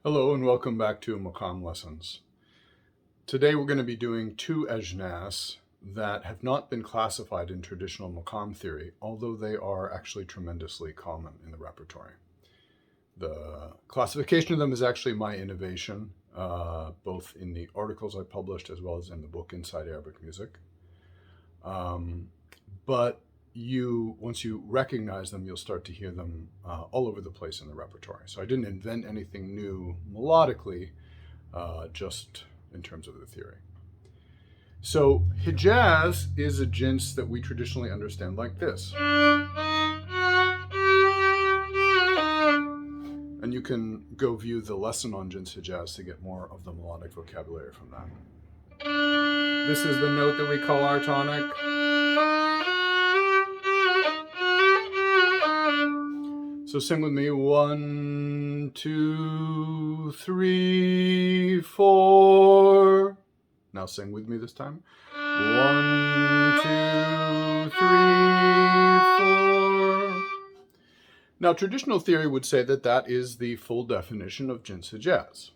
Hello and welcome back to Maqam Lessons. Today we're going to be doing two ajnas that have not been classified in traditional maqam theory, although they are actually tremendously common in the repertory. The classification of them is actually my innovation, both in the articles I published as well as in the book Inside Arabic Music. But once you recognize them, you'll start to hear them all over the place in the repertory. So I didn't invent anything new melodically, just in terms of the theory. So Hijaz is a jins that we traditionally understand like this. And you can go view the lesson on Jins Hijaz to get more of the melodic vocabulary from that. This is the note that we call our tonic. So sing with me, 1, 2, 3, 4. Now sing with me this time. 1, 2, 3, 4. Now traditional theory would say that that is the full definition of Jins Hijaz.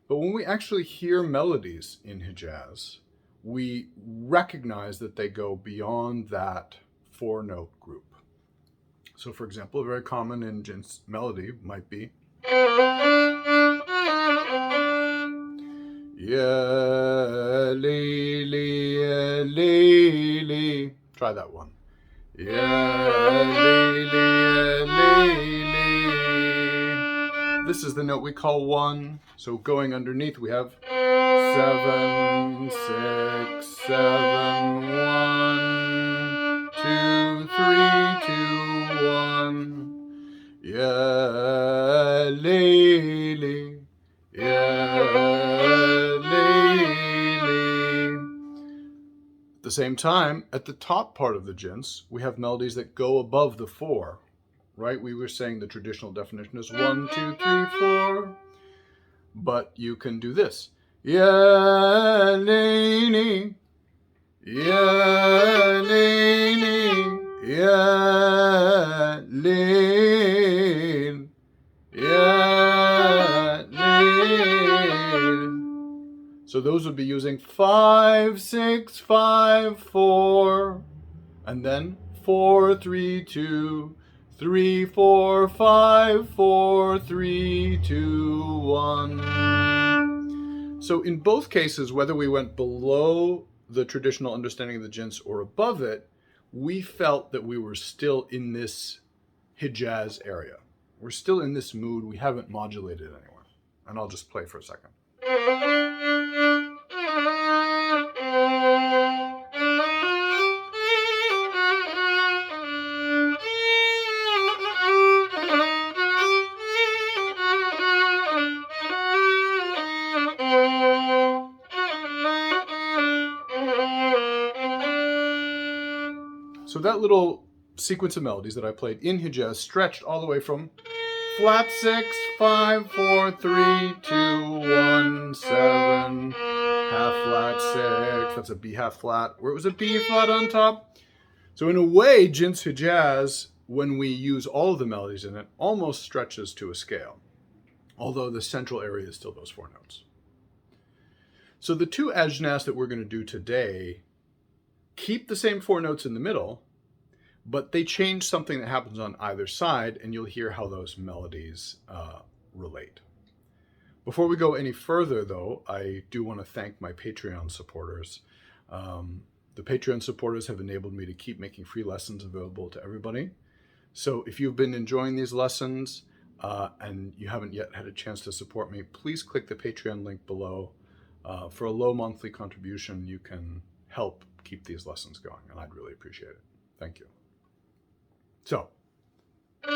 But when we actually hear melodies in Hijaz, we recognize that they go beyond that 4-note group. So for example, a very common in Jins melody might be Ya Lili, Ya Lili. Try that one. Ya Lili, Ya Lili. This is the note we call 1. So going underneath we have 7, 6, 7, 1, 2, 3, 2, 1. Ya Lili, Ya Lili. At the same time, at the top part of the jins, we have melodies that go above the 4, right? We were saying the traditional definition is 1, 2, 3, 4. But you can do this. Ya Lili, Ya Lili, Ya Lil, Ya Lil. So those would be using 5, 6, 5, 4, and then 4, 3, 2, 3, 4, 5, 4, 3, 2, 1. So in both cases, whether we went below the traditional understanding of the jins or above it, we felt that we were still in this Hijaz area. We're still in this mood. We haven't modulated anywhere. And I'll just play for a second. So that little sequence of melodies that I played in Hijaz stretched all the way from flat 6, 5, 4, 3, 2, 1, 7, half flat 6. That's a B half flat, where it was a B flat on top. So in a way, Jins Hijaz, when we use all of the melodies in it, almost stretches to a scale, although the central area is still those 4 notes. So the two ajnas that we're going to do today keep the same 4 notes in the middle, but they change something that happens on either side, and you'll hear how those melodies relate. Before we go any further, though, I do want to thank my Patreon supporters. The Patreon supporters have enabled me to keep making free lessons available to everybody. So if you've been enjoying these lessons and you haven't yet had a chance to support me, please click the Patreon link below. For a low monthly contribution, you can help keep these lessons going, and I'd really appreciate it. Thank you. So, I'm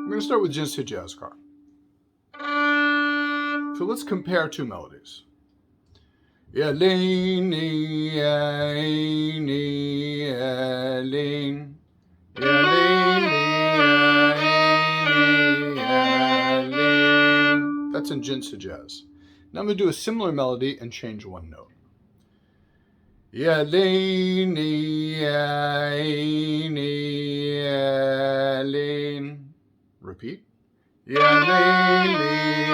going to start with Jins Hijazkar. So let's compare two melodies. Ya Lini, Ya Lini, Ya Lin, Ya Lini, Ya Lini, Ya Lin. That's in Jins Hijaz. Now I'm going to do a similar melody and change one note. Ya Lini, Ya Lini, Ya Lin. Repeat. ya layli,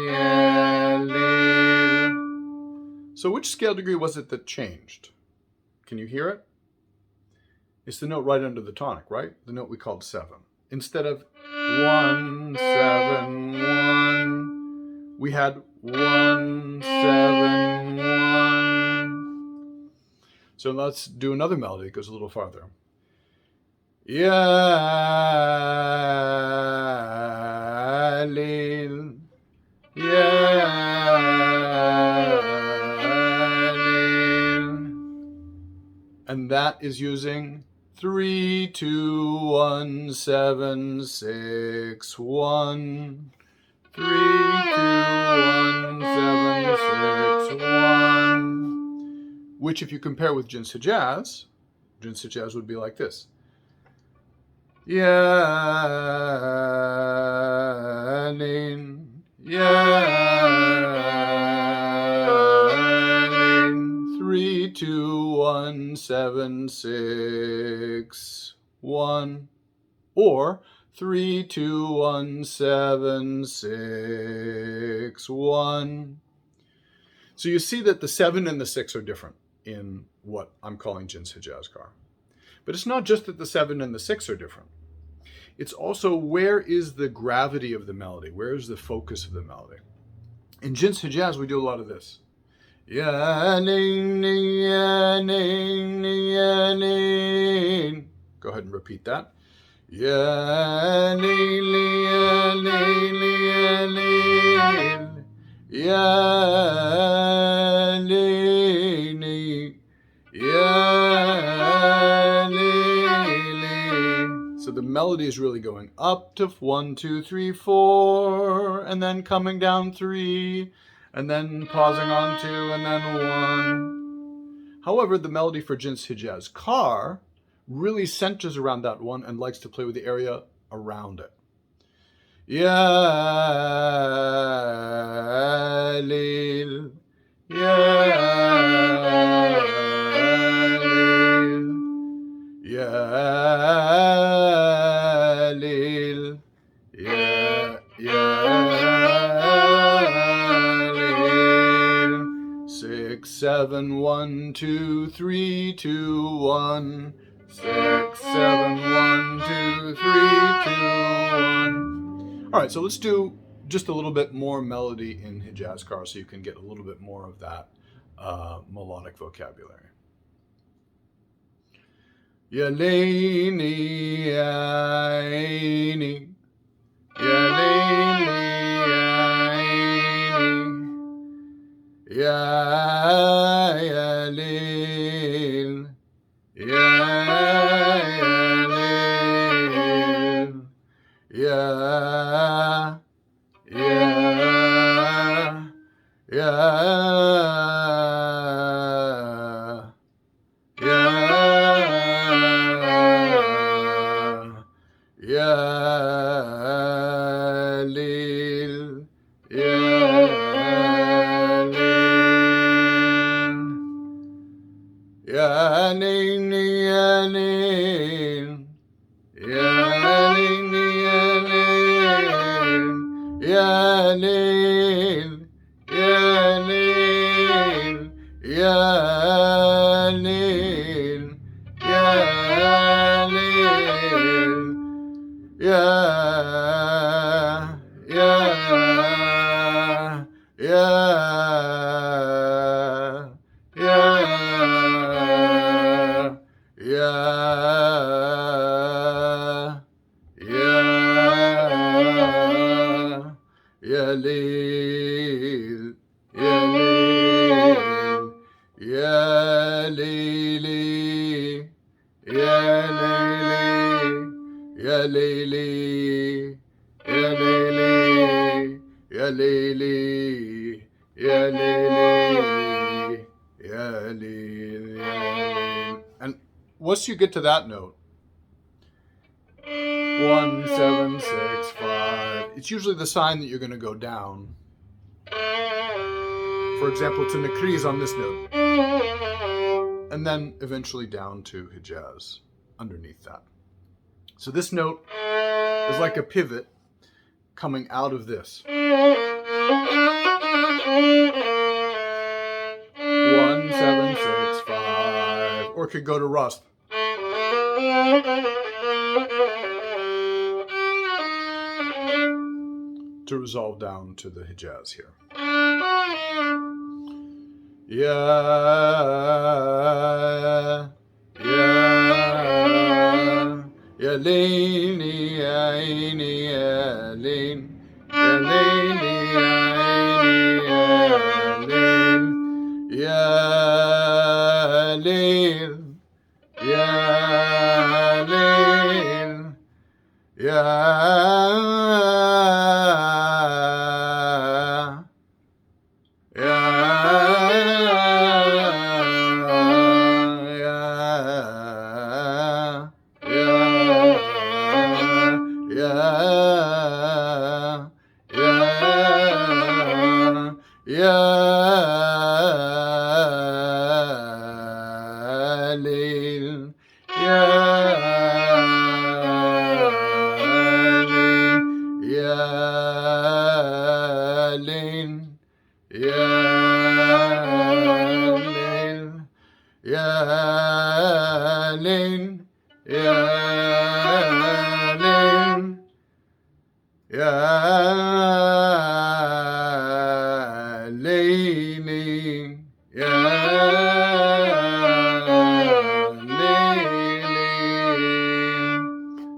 ya layli. So which scale degree was it that changed? Can you hear it? It's the note right under the tonic, right? The note we called 7. Instead of 1, 7, 1, we had 1, 7, 1. So let's do another melody. It goes a little farther. Ya lil, ya lil. And that is using 3, 2, 1, 7, 6, 1. 3, 2, 1, 7, 6, 1. Which, if you compare with Jins Hijaz would be like this. Ya lin, ya lin. 3, 2, 1, 7, 6, 1. Or 3, 2, 1, 7, 6, 1. So you see that the 7 and the 6 are different in what I'm calling Jins Hijazkar. But it's not just that the 7 and the 6 are different. It's also where is the gravity of the melody? Where is the focus of the melody? In Jins Hijaz, we do a lot of this. Ya ning, ya ning, ya ning. Go ahead and repeat that. Ya ning, ya ning, ya ning. Ya ning, ya ning. So the melody is really going up to 1, 2, 3, 4, and then coming down 3, and then pausing on 2, and then 1. However, the melody for Jins Hijazkar really centers around that 1 and likes to play with the area around it. Ya lil, ya lil, ya lil, ya lil. 6, 7, 1, 2, 3, 2, 1. 6, 7, 1, 2, 3, 2, 1. All right, so let's do just a little bit more melody in Hijazkar so you can get a little bit more of that melodic vocabulary. Ya layni, ya aini, ya layni, ya aini, ya lil, ya lil, ya lil, ya lil. Ya ning, ya ning, ya ning, ya ning, ya ning, ya ning, ya ning, ya lil, ya lil, ya lili, ya lili, ya lili, ya lili, ya lili, ya lili, ya lil. And once you get to that note, 1, 7, 6, 5. It's usually the sign that you're going to go down. For example, to Nakriz on this note. And then eventually down to Hijaz underneath that. So this note is like a pivot coming out of this. 1, 7, 6, 5, or it could go to rust. To resolve down to the Hijaz here. Yeah, yeah, ya leini, ya aini, ya lein, ya leini, ya aini, ya lein, ya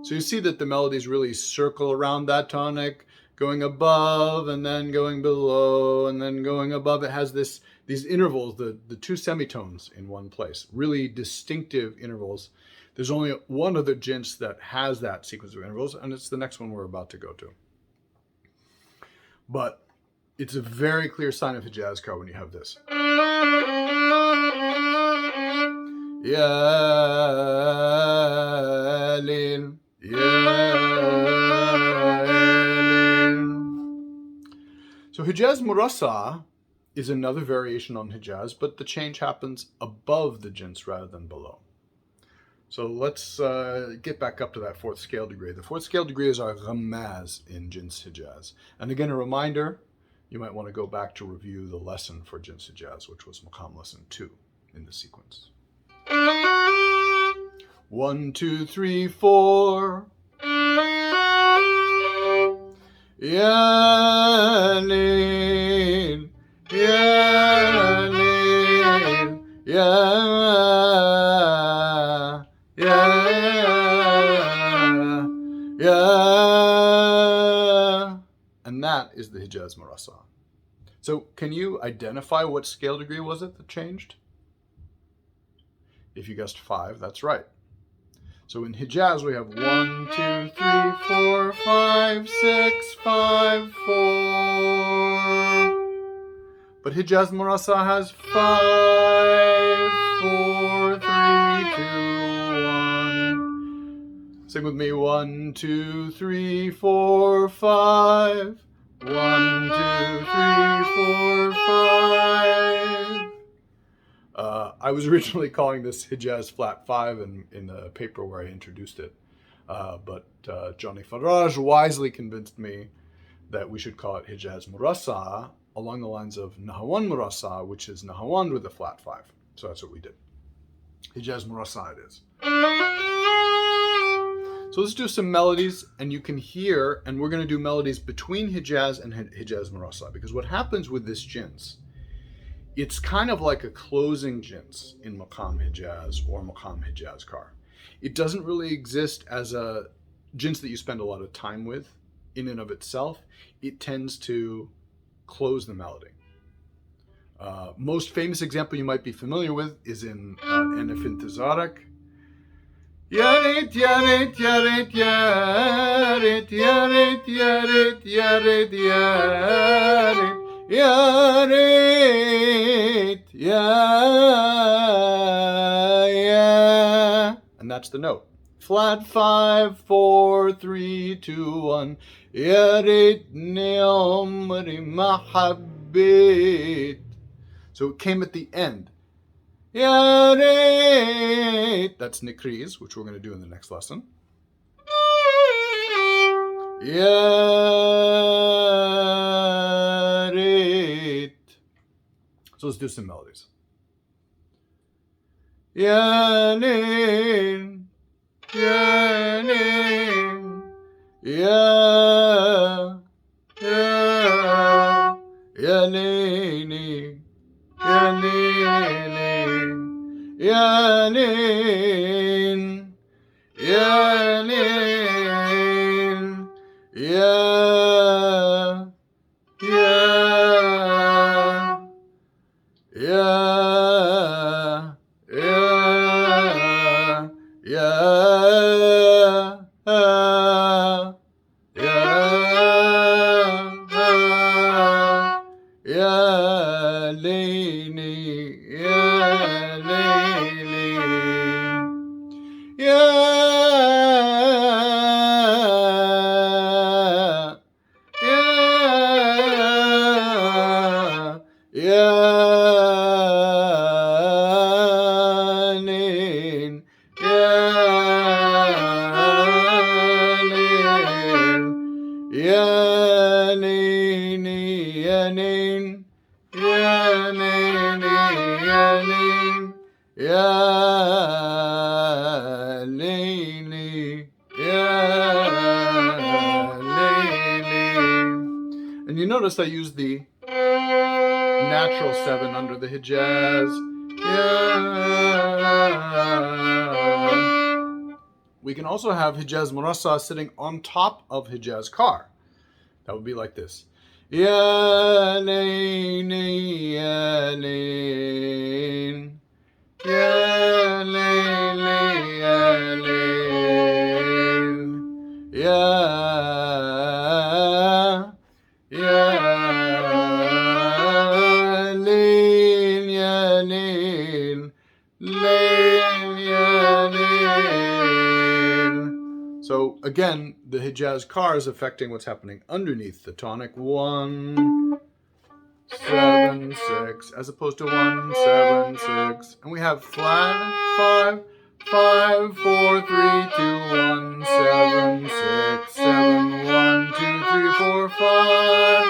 So you see that the melodies really circle around that tonic, going above and then going below and then going above. It has these intervals, the two semitones in one place, really distinctive intervals. There's only one other Jins that has that sequence of intervals, and it's the next one we're about to go to. But it's a very clear sign of Hijazkar when you have this. Ya lil, ya lil. So Hijaz Murassaa is another variation on Hijaz, but the change happens above the Jins rather than below. So let's get back up to that fourth scale degree. The fourth scale degree is our Ghammaz in Jins Hijaz. And again, a reminder, you might want to go back to review the lesson for Jins Hijaz, which was Maqam Lesson 2 in the sequence. 1, 2, 3, 4. Ya lil, ya lil, ya. And that is the Hijaz Murassaa. So can you identify what scale degree was it that changed? If you guessed 5, that's right. So in Hijaz we have 1, 2, 3, 4, 5, 6, 5, 4. But Hijaz Murassaa has 5, 4, 3, 2, 1. Sing with me. 1, 2, 3, 4, 5. 1, 2, 3, 4, 5. I was originally calling this Hijaz Flat 5 in the paper where I introduced it. But Johnny Faraj wisely convinced me that we should call it Hijaz Murassaa along the lines of Nahawand Murassaa, which is Nahawand with a flat 5. So that's what we did. Hijaz Murassaa it is. So let's do some melodies, and you can hear, and we're going to do melodies between Hijaz and Hijaz Murassaa, because what happens with this Jins, it's kind of like a closing Jins in Maqam Hijaz or Maqam Hijazkar. It doesn't really exist as a Jins that you spend a lot of time with in and of itself. It tends to close the melody. Most famous example you might be familiar with is in Enef Intizarak. Yarit, yarit, yarit, yarit, yarit, yarit, yarit, yarit, yarit, ya. And that's the note. Flat 5, 4, 3, 2, 1. Yarit ni'amri mahabbit. So it came at the end. Yarit. That's Nikriz, which we're going to do in the next lesson. Yarit. So let's do some melodies. Yanin, yanin, ya, ya, yanini, yanini, yanin, yanin, ya, ya, ya, And you notice I use the natural 7 under the Hijaz. We can also have Hijaz Murassaa sitting on top of Hijazkar. That would be like this. Ya layni, ya layn. Ya layli, ya layn. So again, the Hijazkar is affecting what's happening underneath the tonic 1, 7, 6, as opposed to 1, 7, 6, and we have flat 5, 5, 4, 3, 2, 1, 7, 6, 7, 1, 2, 3, 4, 5.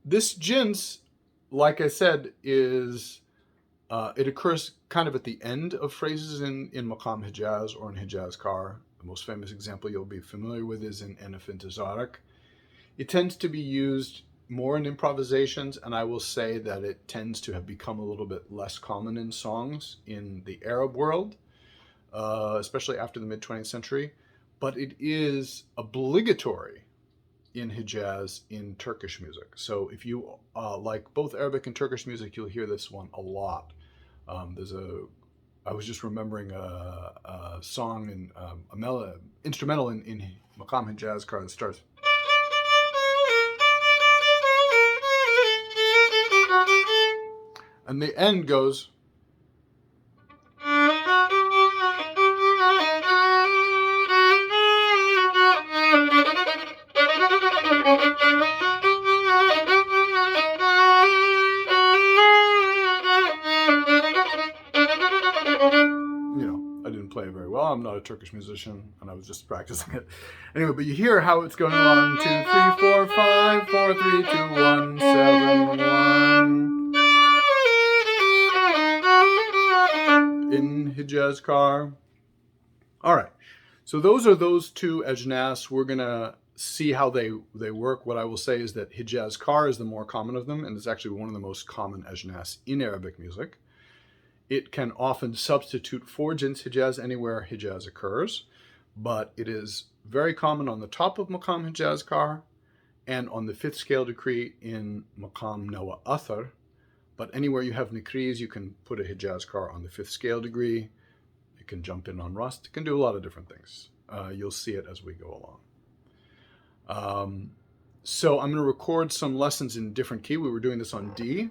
This Jins, like I said, is it occurs kind of at the end of phrases in Maqam Hijaz or in Hijazkar. The most famous example you'll be familiar with is in Enif Intizarak. It tends to be used more in improvisations, and I will say that it tends to have become a little bit less common in songs in the Arab world, especially after the mid-20th century. But it is obligatory in Hijaz in Turkish music. So if you like both Arabic and Turkish music, you'll hear this one a lot. I was just remembering a song and instrumental in Maqam Hijazkar that starts. And the end goes. Play it very well. I'm not a Turkish musician, and I was just practicing it. Anyway, but you hear how it's going 1, 2, 3, 4, 5, 4, 3, 2, 1, 7, 1. In Hijazkar. All right. So those are those two ajnas. We're gonna see how they work. What I will say is that Hijazkar is the more common of them, and it's actually one of the most common ajnas in Arabic music. It can often substitute for Jins Hijaz anywhere Hijaz occurs, but it is very common on the top of Maqam Hijazkar and on the 5th scale decree in Maqam Nawa Athar. But anywhere you have Nikris, you can put a Hijazkar on the 5th scale degree. It can jump in on Rust. It can do a lot of different things. You'll see it as we go along. So I'm going to record some lessons in different key. We were doing this on D.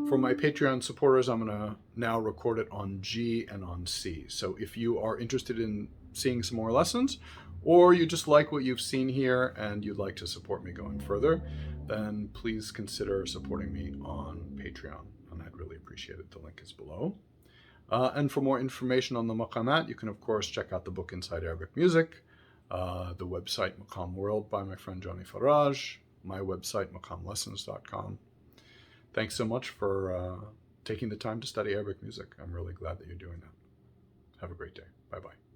For my Patreon supporters, I'm going to now record it on G and on C. So if you are interested in seeing some more lessons, or you just like what you've seen here and you'd like to support me going further, then please consider supporting me on Patreon, and I'd really appreciate it. The link is below. And for more information on the maqamat, you can, of course, check out the book Inside Arabic Music, the website Maqam World by my friend Johnny Faraj, my website, maqamlessons.com. Thanks so much for taking the time to study Arabic music. I'm really glad that you're doing that. Have a great day. Bye-bye.